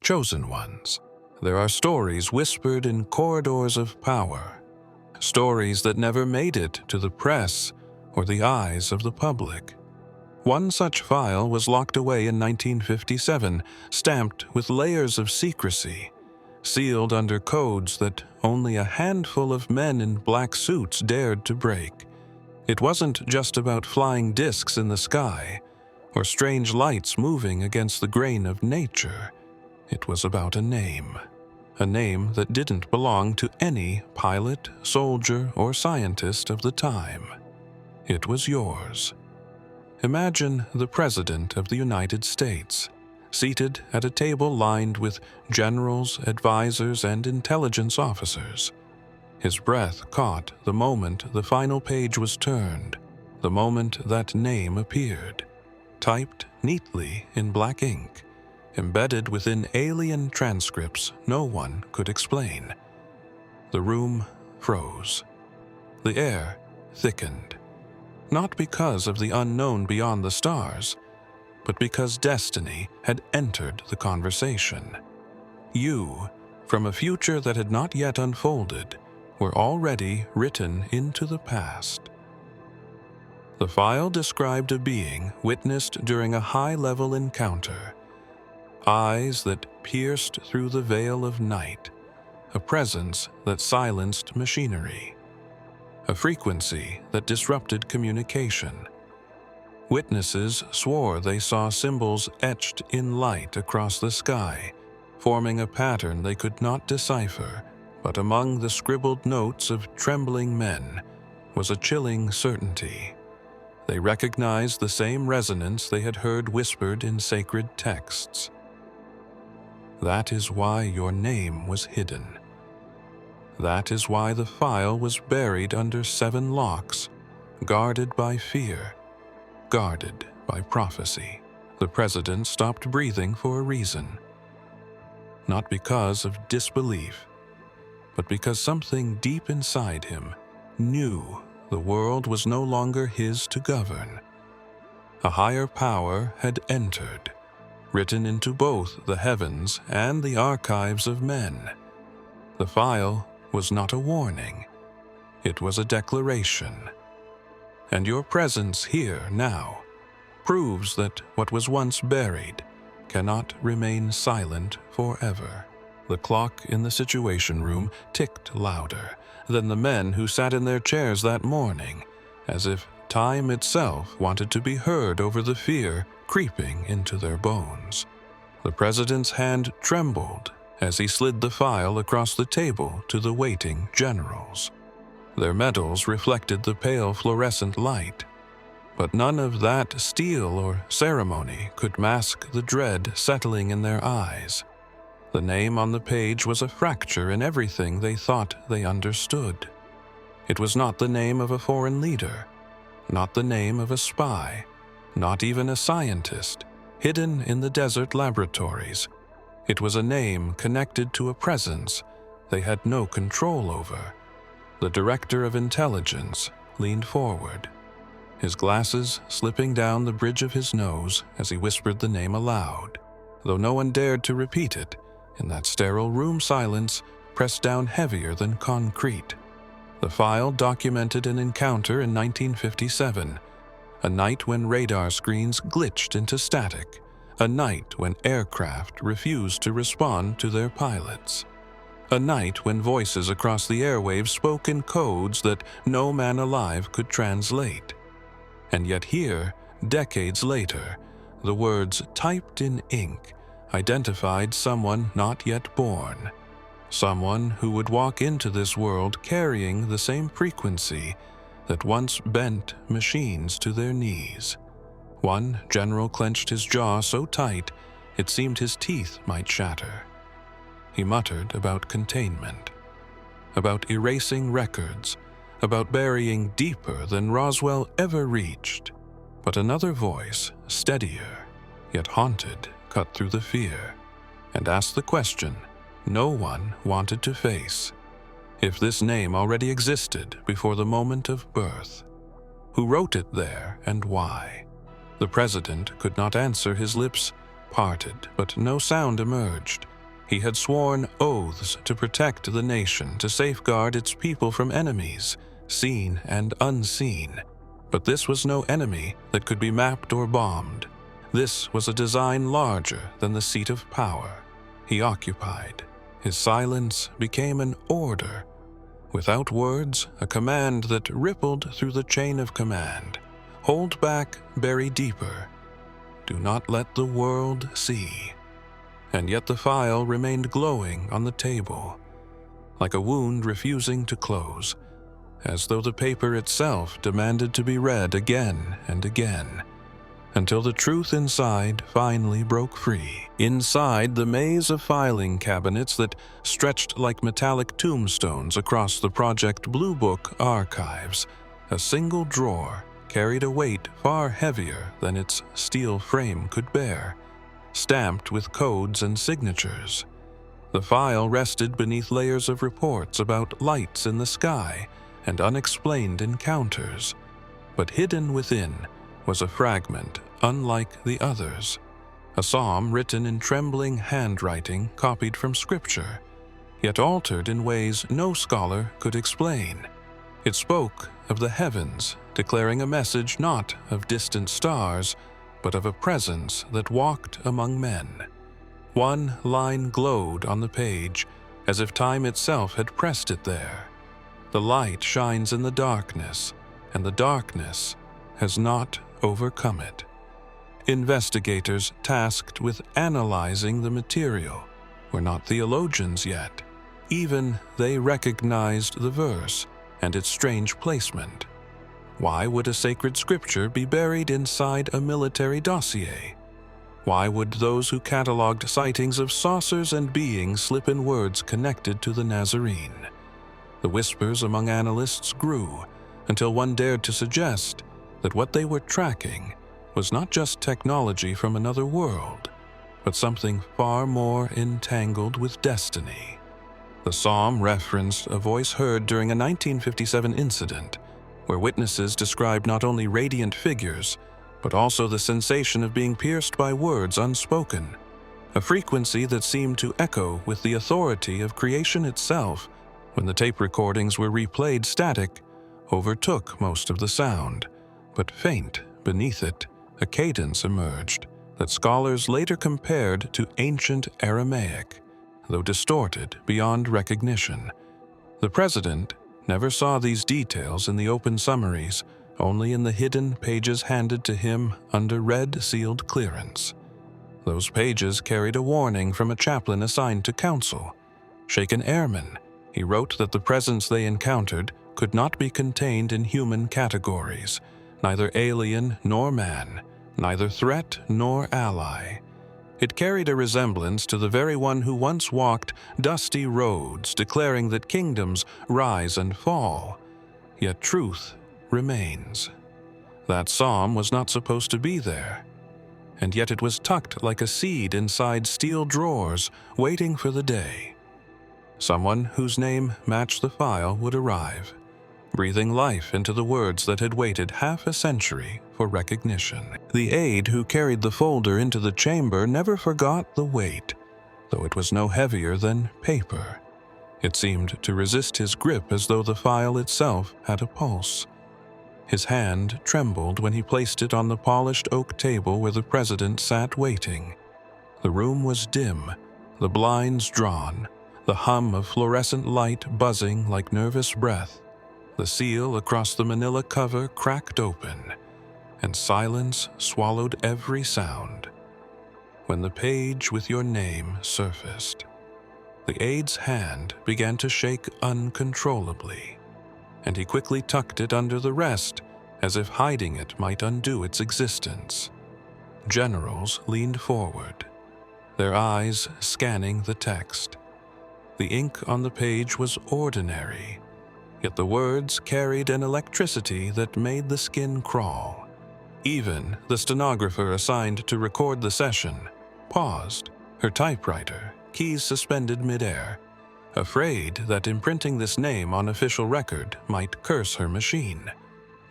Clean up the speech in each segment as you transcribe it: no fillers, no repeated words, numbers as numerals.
Chosen ones. There are stories whispered in corridors of power, stories that never made it to the press or the eyes of the public. One such file was locked away in 1957, stamped with layers of secrecy, sealed under codes that only a handful of men in black suits dared to break. It wasn't just about flying discs in the sky or strange lights moving against the grain of nature. It was about a name that didn't belong to any pilot, soldier, or scientist of the time. It was yours. Imagine the President of the United States, seated at a table lined with generals, advisors, and intelligence officers. His breath caught the moment the final page was turned, the moment that name appeared, typed neatly in black ink, embedded within alien transcripts no one could explain. The room froze. The air thickened. Not because of the unknown beyond the stars, but because destiny had entered the conversation. You, from a future that had not yet unfolded, were already written into the past. The file described a being witnessed during a high-level encounter. Eyes that pierced through the veil of night, a presence that silenced machinery, a frequency that disrupted communication. Witnesses swore they saw symbols etched in light across the sky, forming a pattern they could not decipher, but among the scribbled notes of trembling men was a chilling certainty. They recognized the same resonance they had heard whispered in sacred texts. That is why your name was hidden. That is why the file was buried under 7 locks, guarded by fear, guarded by prophecy. The President stopped breathing for a reason. Not because of disbelief, but because something deep inside him knew the world was no longer his to govern. A higher power had entered, written into both the heavens and the archives of men. The file was not a warning. It was a declaration. And your presence here now proves that what was once buried cannot remain silent forever. The clock in the Situation Room ticked louder than the men who sat in their chairs that morning, as if time itself wanted to be heard over the fear creeping into their bones. The President's hand trembled as he slid the file across the table to the waiting generals. Their medals reflected the pale fluorescent light, but none of that steel or ceremony could mask the dread settling in their eyes. The name on the page was a fracture in everything they thought they understood. It was not the name of a foreign leader, not the name of a spy, not even a scientist hidden in the desert laboratories. It was a name connected to a presence they had no control over. The Director of Intelligence leaned forward, his glasses slipping down the bridge of his nose as he whispered the name aloud, though no one dared to repeat it. In that sterile room, silence pressed down heavier than concrete. The file documented an encounter in 1957, a night when radar screens glitched into static, a night when aircraft refused to respond to their pilots, a night when voices across the airwaves spoke in codes that no man alive could translate. And yet here, decades later, the words typed in ink identified someone not yet born, someone who would walk into this world carrying the same frequency that once bent machines to their knees. One general clenched his jaw so tight it seemed his teeth might shatter. He muttered about containment, about erasing records, about burying deeper than Roswell ever reached. But another voice, steadier, yet haunted, cut through the fear, and asked the question no one wanted to face. If this name already existed before the moment of birth, who wrote it there and why? The President could not answer, his lips parted, but no sound emerged. He had sworn oaths to protect the nation, to safeguard its people from enemies, seen and unseen. But this was no enemy that could be mapped or bombed. This was a design larger than the seat of power he occupied. His silence became an order. Without words, a command that rippled through the chain of command. Hold back, bury deeper. Do not let the world see. And yet the file remained glowing on the table, like a wound refusing to close, as though the paper itself demanded to be read again and again, until the truth inside finally broke free. Inside the maze of filing cabinets that stretched like metallic tombstones across the Project Blue Book archives, a single drawer carried a weight far heavier than its steel frame could bear, stamped with codes and signatures. The file rested beneath layers of reports about lights in the sky and unexplained encounters, but hidden within was a fragment unlike the others, a psalm written in trembling handwriting copied from scripture, yet altered in ways no scholar could explain. It spoke of the heavens, declaring a message not of distant stars, but of a presence that walked among men. One line glowed on the page, as if time itself had pressed it there. The light shines in the darkness, and the darkness has not overcome it. Investigators tasked with analyzing the material were not theologians yet. Even they recognized the verse and its strange placement. Why would a sacred scripture be buried inside a military dossier? Why would those who cataloged sightings of saucers and beings slip in words connected to the Nazarene? The whispers among analysts grew until one dared to suggest that what they were tracking was not just technology from another world, but something far more entangled with destiny. The psalm referenced a voice heard during a 1957 incident, where witnesses described not only radiant figures, but also the sensation of being pierced by words unspoken, a frequency that seemed to echo with the authority of creation itself. When the tape recordings were replayed, static overtook most of the sound, but faint beneath it, a cadence emerged that scholars later compared to ancient Aramaic, though distorted beyond recognition. The president never saw these details in the open summaries, only in the hidden pages handed to him under red-sealed clearance. Those pages carried a warning from a chaplain assigned to counsel. Shaken airmen, he wrote that the presence they encountered could not be contained in human categories, neither alien nor man, neither threat nor ally. It carried a resemblance to the very one who once walked dusty roads, declaring that kingdoms rise and fall, yet truth remains. That psalm was not supposed to be there, and yet it was tucked like a seed inside steel drawers, waiting for the day. Someone whose name matched the file would arrive, breathing life into the words that had waited half a century for recognition. The aide who carried the folder into the chamber never forgot the weight, though it was no heavier than paper. It seemed to resist his grip as though the file itself had a pulse. His hand trembled when he placed it on the polished oak table where the president sat waiting. The room was dim, the blinds drawn, the hum of fluorescent light buzzing like nervous breath. The seal across the manila cover cracked open, and silence swallowed every sound. When the page with your name surfaced, the aide's hand began to shake uncontrollably, and he quickly tucked it under the rest, as if hiding it might undo its existence. Generals leaned forward, their eyes scanning the text. The ink on the page was ordinary, yet the words carried an electricity that made the skin crawl. Even the stenographer assigned to record the session paused, her typewriter, keys suspended midair, afraid that imprinting this name on official record might curse her machine.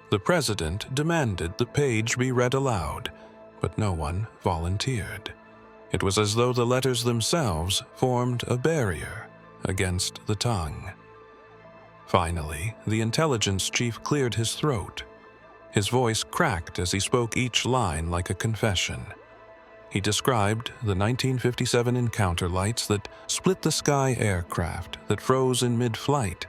The president demanded the page be read aloud, but no one volunteered. It was as though the letters themselves formed a barrier against the tongue. Finally, the intelligence chief cleared his throat. His voice cracked as he spoke each line like a confession. He described the 1957 encounter lights that split-the-sky aircraft that froze in mid-flight,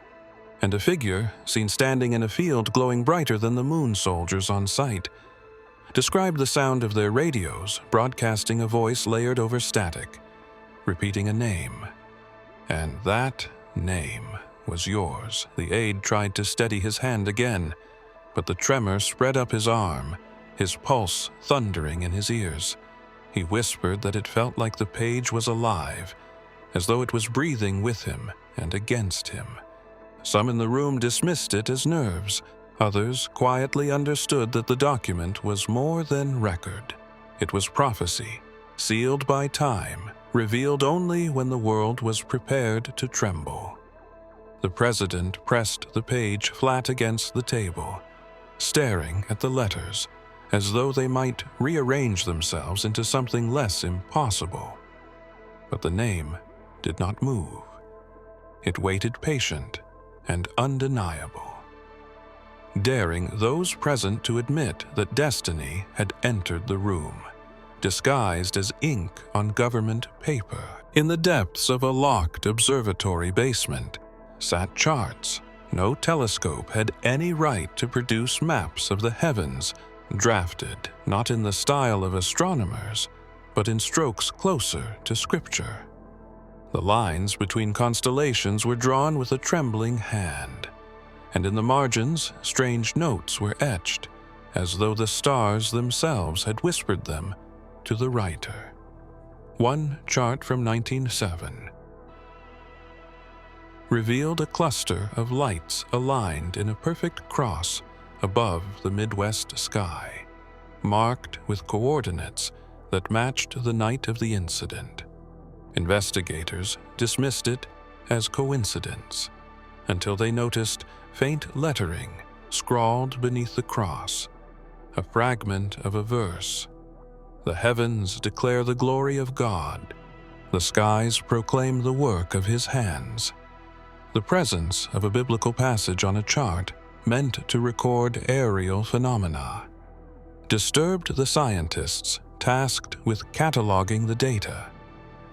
and a figure seen standing in a field glowing brighter than the moon soldiers on sight. Described the sound of their radios broadcasting a voice layered over static, repeating a name. And that name was yours. The aide tried to steady his hand again, but the tremor spread up his arm, his pulse thundering in his ears. He whispered that it felt like the page was alive, as though it was breathing with him and against him. Some in the room dismissed it as nerves. Others quietly understood that the document was more than record. It was prophecy, sealed by time, revealed only when the world was prepared to tremble. The president pressed the page flat against the table, staring at the letters, as though they might rearrange themselves into something less impossible. But the name did not move. It waited patient and undeniable, daring those present to admit that destiny had entered the room, disguised as ink on government paper. In the depths of a locked observatory basement sat charts. No telescope had any right to produce maps of the heavens, drafted not in the style of astronomers, but in strokes closer to scripture. The lines between constellations were drawn with a trembling hand, and in the margins strange notes were etched, as though the stars themselves had whispered them to the writer. One chart from 1907 revealed a cluster of lights aligned in a perfect cross above the Midwest sky, marked with coordinates that matched the night of the incident. Investigators dismissed it as coincidence until they noticed faint lettering scrawled beneath the cross, a fragment of a verse. The heavens declare the glory of God. The skies proclaim the work of His hands. The presence of a biblical passage on a chart meant to record aerial phenomena disturbed the scientists tasked with cataloging the data.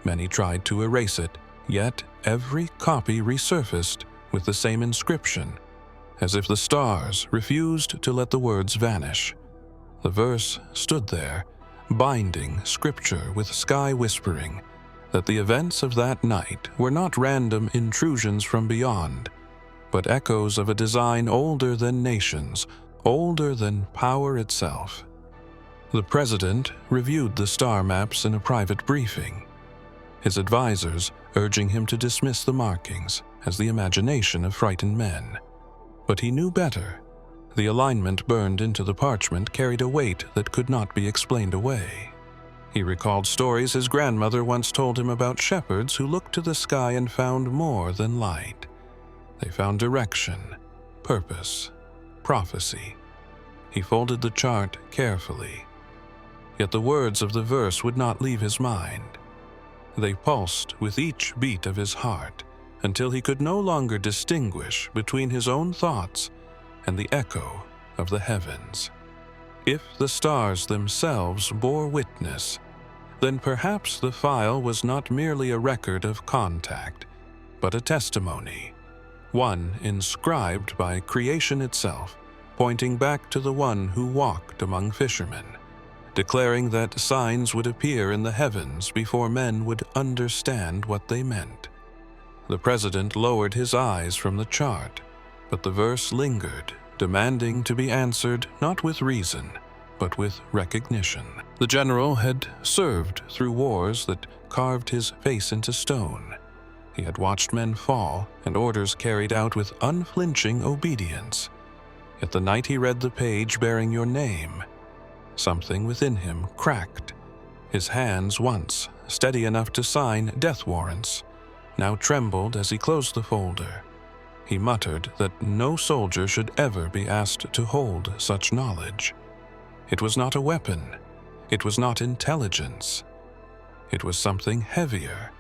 Many tried to erase it, yet every copy resurfaced with the same inscription, as if the stars refused to let the words vanish. The verse stood there, binding scripture with sky whispering that the events of that night were not random intrusions from beyond, but echoes of a design older than nations, older than power itself. The president reviewed the star maps in a private briefing, his advisors urging him to dismiss the markings as the imagination of frightened men. But he knew better. The alignment burned into the parchment carried a weight that could not be explained away. He recalled stories his grandmother once told him about shepherds who looked to the sky and found more than light. They found direction, purpose, prophecy. He folded the chart carefully. Yet the words of the verse would not leave his mind. They pulsed with each beat of his heart until he could no longer distinguish between his own thoughts and the echo of the heavens. If the stars themselves bore witness, then perhaps the file was not merely a record of contact, but a testimony, one inscribed by creation itself, pointing back to the one who walked among fishermen, declaring that signs would appear in the heavens before men would understand what they meant. The president lowered his eyes from the chart, but the verse lingered, demanding to be answered not with reason, but with recognition. The general had served through wars that carved his face into stone. He had watched men fall and orders carried out with unflinching obedience. Yet the night he read the page bearing your name, something within him cracked. His hands, once steady enough to sign death warrants, now trembled as he closed the folder. He muttered that no soldier should ever be asked to hold such knowledge. It was not a weapon. It was not intelligence. It was something heavier,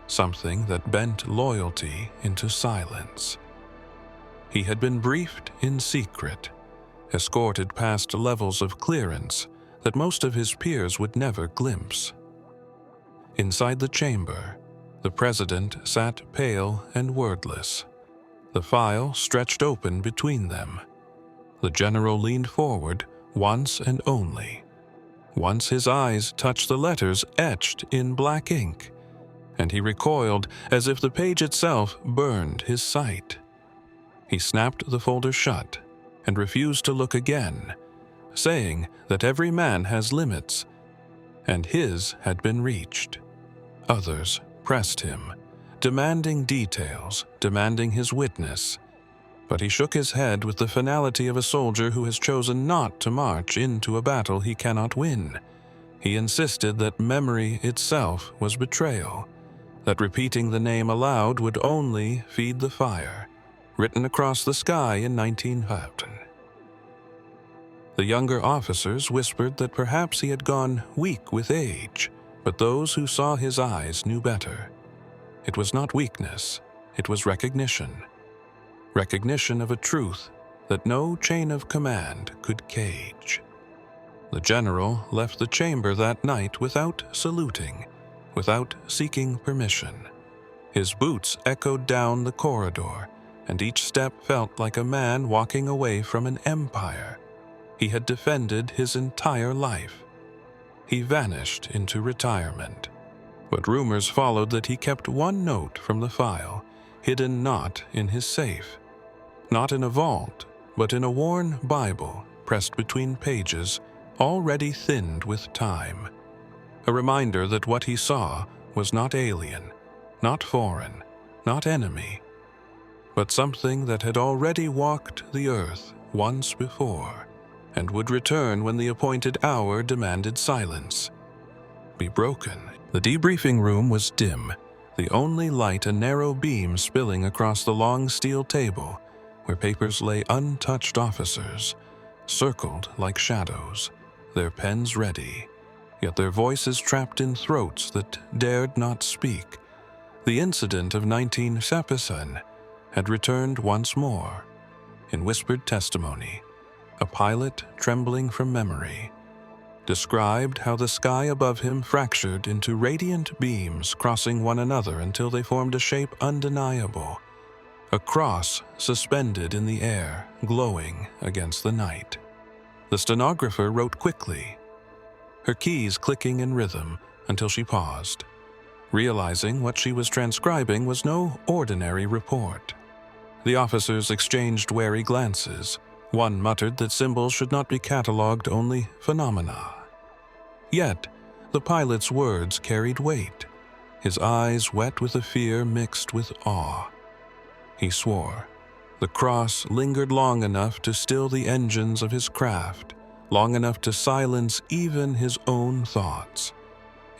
something that bent loyalty into silence. He had been briefed in secret, escorted past levels of clearance that most of his peers would never glimpse. Inside the chamber, the president sat pale and wordless, the file stretched open between them. The general leaned forward once and only. Once his eyes touched the letters etched in black ink, and he recoiled as if the page itself burned his sight. He snapped the folder shut and refused to look again, saying that every man has limits, and his had been reached. Others pressed him, demanding details, demanding his witness, but he shook his head with the finality of a soldier who has chosen not to march into a battle he cannot win. He insisted that memory itself was betrayal, that repeating the name aloud would only feed the fire, written across the sky in 1900. The younger officers whispered that perhaps he had gone weak with age, but those who saw his eyes knew better. It was not weakness, it was recognition. Recognition of a truth that no chain of command could cage. The general left the chamber that night without saluting, without seeking permission. His boots echoed down the corridor, and each step felt like a man walking away from an empire he had defended his entire life. He vanished into retirement, but rumors followed that he kept one note from the file, hidden not in his safe, not in a vault, but in a worn Bible pressed between pages already thinned with time. A reminder that what he saw was not alien, not foreign, not enemy, but something that had already walked the earth once before and would return when the appointed hour demanded silence. Be broken. The debriefing room was dim, the only light a narrow beam spilling across the long steel table where papers lay untouched officers, circled like shadows, their pens ready, yet their voices trapped in throats that dared not speak. The incident of 19 had returned once more, in whispered testimony. A pilot, trembling from memory, described how the sky above him fractured into radiant beams crossing one another until they formed a shape undeniable, a cross suspended in the air, glowing against the night. The stenographer wrote quickly, her keys clicking in rhythm until she paused, realizing what she was transcribing was no ordinary report. The officers exchanged wary glances. One muttered that symbols should not be catalogued, only phenomena. Yet, the pilot's words carried weight, his eyes wet with a fear mixed with awe. He swore. The cross lingered long enough to still the engines of his craft, long enough to silence even his own thoughts.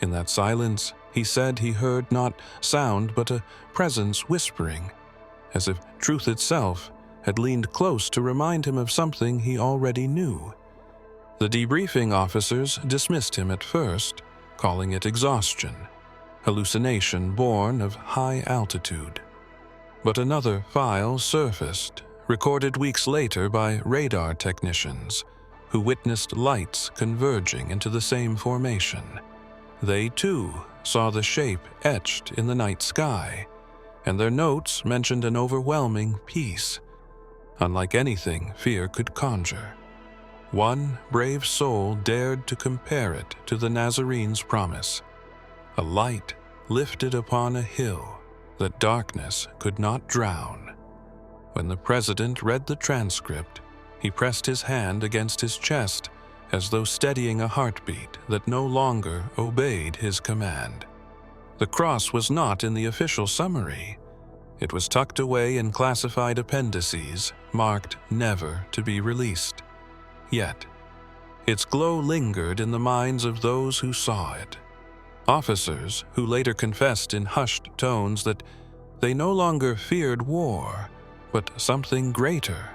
In that silence, he said he heard not sound but a presence whispering, as if truth itself had leaned close to remind him of something he already knew. The debriefing officers dismissed him at first, calling it exhaustion, hallucination born of high altitude. But another file surfaced, recorded weeks later by radar technicians, who witnessed lights converging into the same formation. They, too, saw the shape etched in the night sky, and their notes mentioned an overwhelming peace, unlike anything fear could conjure. One brave soul dared to compare it to the Nazarene's promise, a light lifted upon a hill that darkness could not drown. When the president read the transcript, he pressed his hand against his chest as though steadying a heartbeat that no longer obeyed his command. The cross was not in the official summary. It was tucked away in classified appendices, marked never to be released. Yet, its glow lingered in the minds of those who saw it. Officers who later confessed in hushed tones that they no longer feared war, but something greater,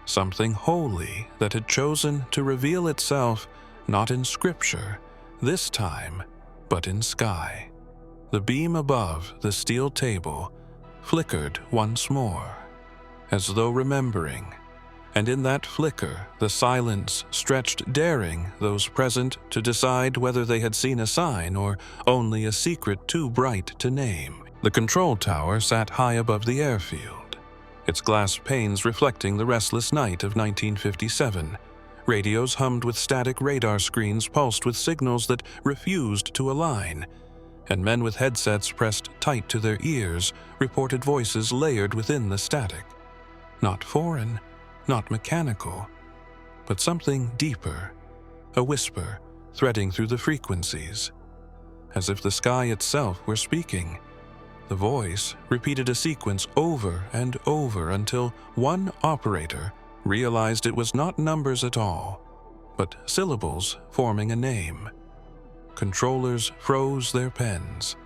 something holy that had chosen to reveal itself not in scripture, this time, but in sky. The beam above the steel table flickered once more, as though remembering, and in that flicker the silence stretched, daring those present to decide whether they had seen a sign or only a secret too bright to name. The control tower sat high above the airfield, its glass panes reflecting the restless night of 1957. Radios hummed with static, radar screens pulsed with signals that refused to align, and men with headsets pressed tight to their ears reported voices layered within the static. Not foreign, not mechanical, but something deeper, a whisper threading through the frequencies, as if the sky itself were speaking. The voice repeated a sequence over and over until one operator realized it was not numbers at all, but syllables forming a name. Controllers froze their pens,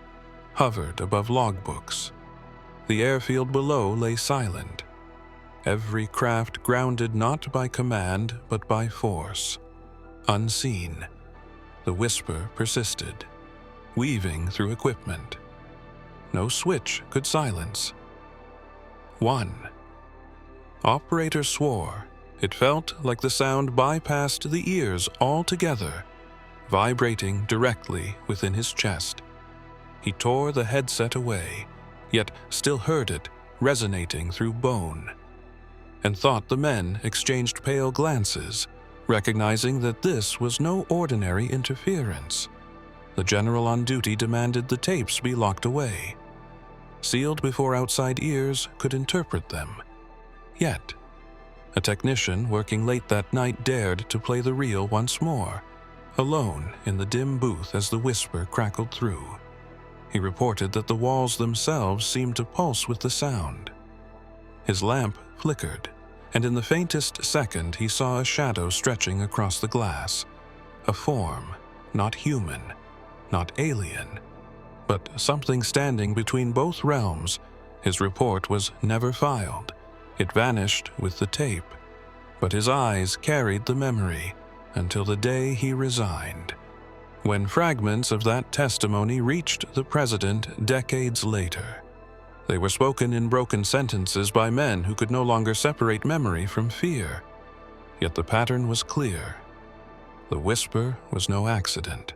hovered above logbooks. The airfield below lay silent, every craft grounded not by command but by force. Unseen, the whisper persisted, weaving through equipment. No switch could silence. One. Operator swore. It felt like the sound bypassed the ears altogether, vibrating directly within his chest. He tore the headset away, yet still heard it resonating through bone, and thought the men exchanged pale glances, recognizing that this was no ordinary interference. The general on duty demanded the tapes be locked away, sealed before outside ears could interpret them. Yet, a technician working late that night dared to play the reel once more, alone in the dim booth as the whisper crackled through. He reported that the walls themselves seemed to pulse with the sound. His lamp flickered, and in the faintest second he saw a shadow stretching across the glass, a form, not human, not alien, but something standing between both realms. His report was never filed. It vanished with the tape, but his eyes carried the memory until the day he resigned, when fragments of that testimony reached the president decades later. They were spoken in broken sentences by men who could no longer separate memory from fear. Yet the pattern was clear. The whisper was no accident.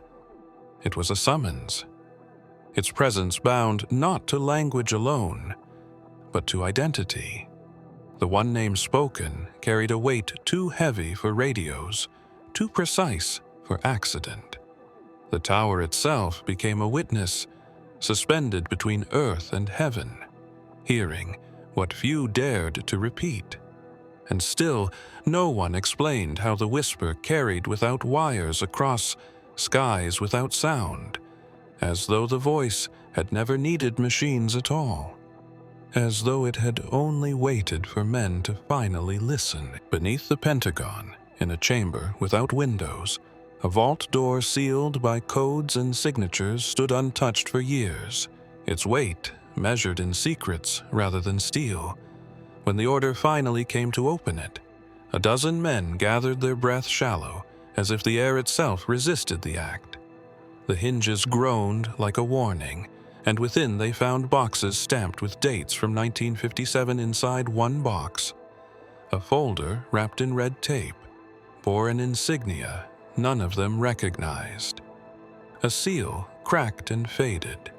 It was a summons. Its presence bound not to language alone, but to identity. The one name spoken carried a weight too heavy for radios, too precise for accident. The tower itself became a witness, suspended between earth and heaven, hearing what few dared to repeat. And still, no one explained how the whisper carried without wires across skies without sound, as though the voice had never needed machines at all, as though it had only waited for men to finally listen. Beneath the Pentagon, in a chamber without windows, a vault door sealed by codes and signatures stood untouched for years, its weight measured in secrets rather than steel. When the order finally came to open it, a dozen men gathered their breath shallow, as if the air itself resisted the act. The hinges groaned like a warning, and within they found boxes stamped with dates from 1957 inside one box. A folder wrapped in red tape bore an insignia none of them recognized. A seal cracked and faded,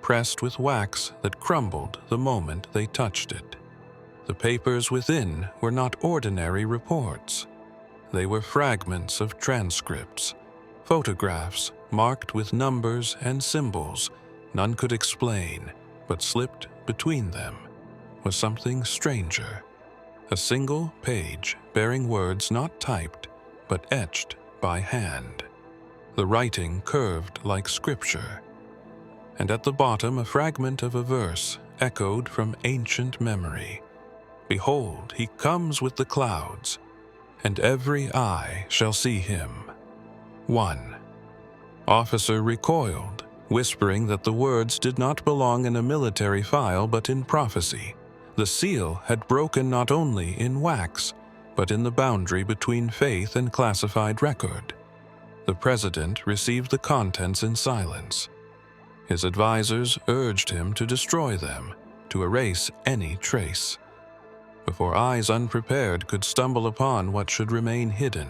pressed with wax that crumbled the moment they touched it. The papers within were not ordinary reports. They were fragments of transcripts, photographs marked with numbers and symbols none could explain, but slipped between them was something stranger. A single page bearing words not typed, but etched by hand. The writing curved like scripture, and at the bottom a fragment of a verse echoed from ancient memory. Behold, he comes with the clouds, and every eye shall see him. 1. Officer recoiled, whispering that the words did not belong in a military file but in prophecy. The seal had broken not only in wax, but in the boundary between faith and classified record. The president received the contents in silence. His advisors urged him to destroy them, to erase any trace, before eyes unprepared could stumble upon what should remain hidden.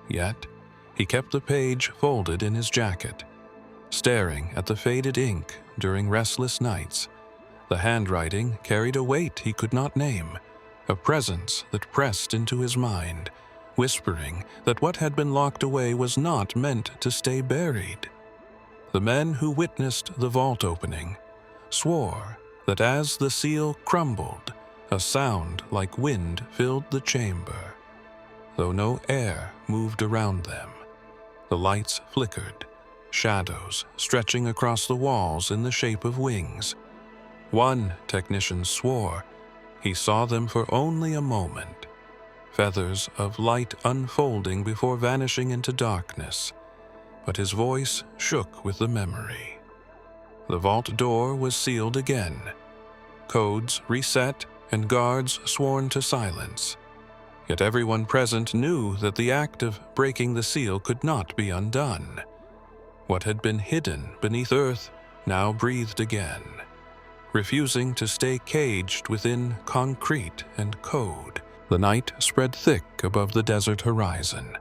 Yet, he kept the page folded in his jacket, staring at the faded ink during restless nights. The handwriting carried a weight he could not name, a presence that pressed into his mind, whispering that what had been locked away was not meant to stay buried. The men who witnessed the vault opening swore that as the seal crumbled, a sound like wind filled the chamber, though no air moved around them. The lights flickered, shadows stretching across the walls in the shape of wings. One technician swore he saw them for only a moment, feathers of light unfolding before vanishing into darkness, but his voice shook with the memory. The vault door was sealed again, codes reset and guards sworn to silence. Yet everyone present knew that the act of breaking the seal could not be undone. What had been hidden beneath earth now breathed again, refusing to stay caged within concrete and code. The night spread thick above the desert horizon,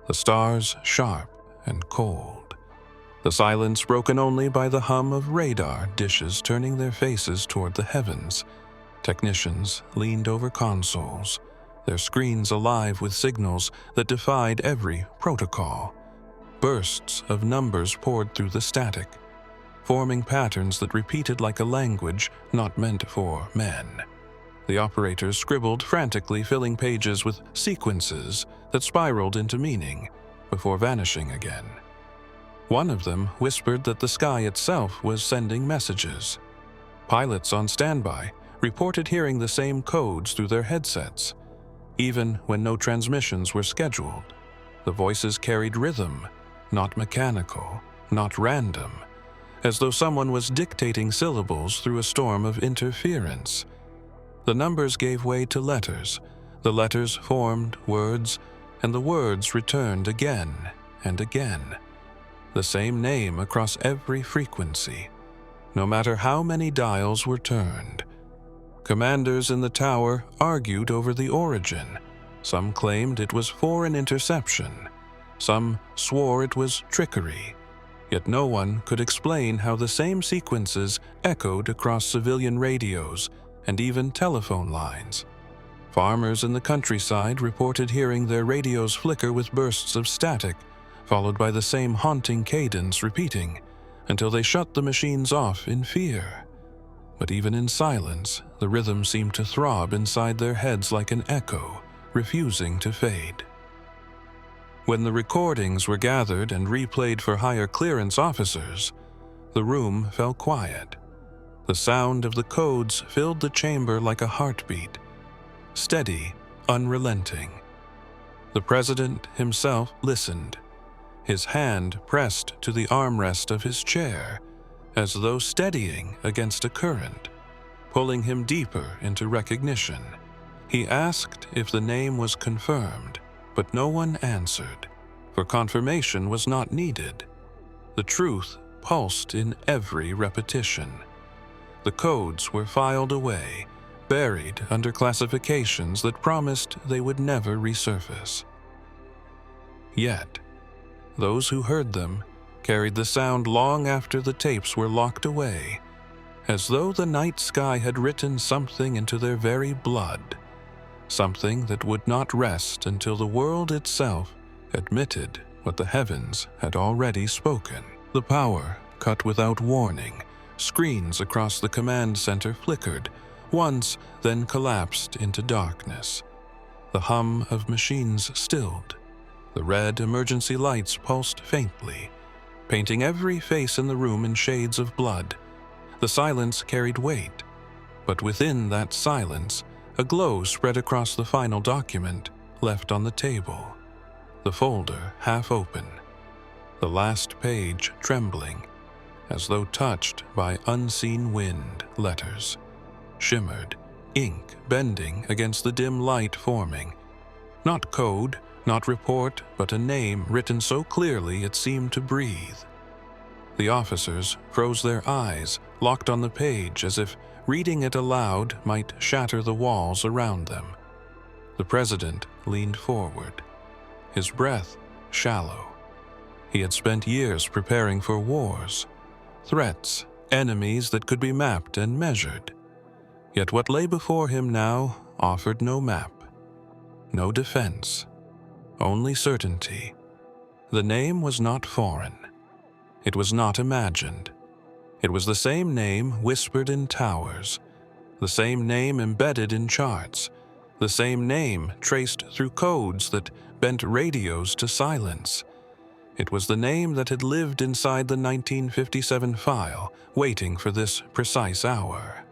the stars sharp and cold, the silence broken only by the hum of radar dishes turning their faces toward the heavens. Technicians leaned over consoles, their screens alive with signals that defied every protocol. Bursts of numbers poured through the static, forming patterns that repeated like a language not meant for men. The operators scribbled frantically, filling pages with sequences that spiraled into meaning before vanishing again. One of them whispered that the sky itself was sending messages. Pilots on standby reported hearing the same codes through their headsets. Even when no transmissions were scheduled, the voices carried rhythm, not mechanical, not random, as though someone was dictating syllables through a storm of interference. The numbers gave way to letters, the letters formed words, and the words returned again and again. The same name across every frequency, no matter how many dials were turned. Commanders in the tower argued over the origin. Some claimed it was for an interception. Some swore it was trickery. Yet no one could explain how the same sequences echoed across civilian radios and even telephone lines. Farmers in the countryside reported hearing their radios flicker with bursts of static, followed by the same haunting cadence repeating until they shut the machines off in fear. But even in silence, the rhythm seemed to throb inside their heads like an echo, refusing to fade. When the recordings were gathered and replayed for higher clearance officers, the room fell quiet. The sound of the codes filled the chamber like a heartbeat, steady, unrelenting. The president himself listened, his hand pressed to the armrest of his chair, as though steadying against a current, pulling him deeper into recognition. He asked if the name was confirmed, but no one answered, for confirmation was not needed. The truth pulsed in every repetition. The codes were filed away, buried under classifications that promised they would never resurface. Yet, those who heard them carried the sound long after the tapes were locked away, as though the night sky had written something into their very blood, something that would not rest until the world itself admitted what the heavens had already spoken. The power cut without warning. Screens across the command center flickered, once, then collapsed into darkness. The hum of machines stilled. The red emergency lights pulsed faintly, painting every face in the room in shades of blood. The silence carried weight, but within that silence, a glow spread across the final document left on the table, the folder half open, the last page trembling, as though touched by unseen wind. Letters shimmered, ink bending against the dim light forming. Not code, Not report, but a name written so clearly it seemed to breathe. The officers froze their eyes, locked on the page, as if reading it aloud might shatter the walls around them. The president leaned forward, his breath shallow. He had spent years preparing for wars, threats, enemies that could be mapped and measured. Yet what lay before him now offered no map, no defense, only certainty. The name was not foreign. It was not imagined. It was the same name whispered in towers, the same name embedded in charts, the same name traced through codes that bent radios to silence. It was the name that had lived inside the 1957 file, waiting for this precise hour.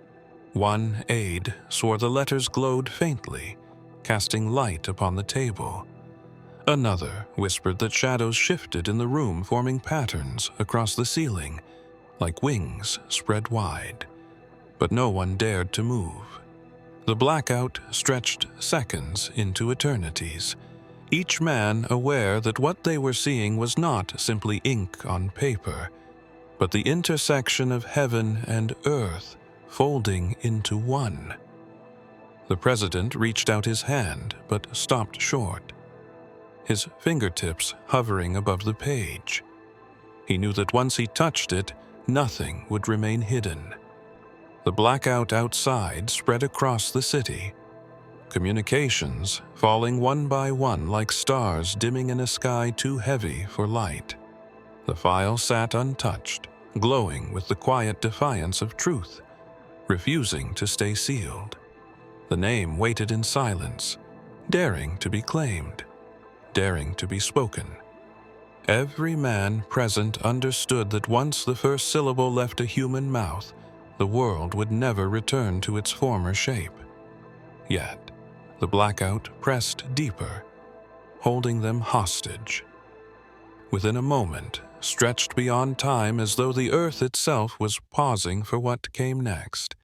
One aide swore the letters glowed faintly, casting light upon the table. Another whispered that shadows shifted in the room, forming patterns across the ceiling, like wings spread wide. But no one dared to move. The blackout stretched seconds into eternities, each man aware that what they were seeing was not simply ink on paper, but the intersection of heaven and earth folding into one. The president reached out his hand, but stopped short, his fingertips hovering above the page. He knew that once he touched it, nothing would remain hidden. The blackout outside spread across the city, communications falling one by one like stars dimming in a sky too heavy for light. The file sat untouched, glowing with the quiet defiance of truth, refusing to stay sealed. The name waited in silence, daring to be claimed, daring to be spoken. Every man present understood that once the first syllable left a human mouth, the world would never return to its former shape. Yet, the blackout pressed deeper, holding them hostage. Within a moment, stretched beyond time as though the earth itself was pausing for what came next,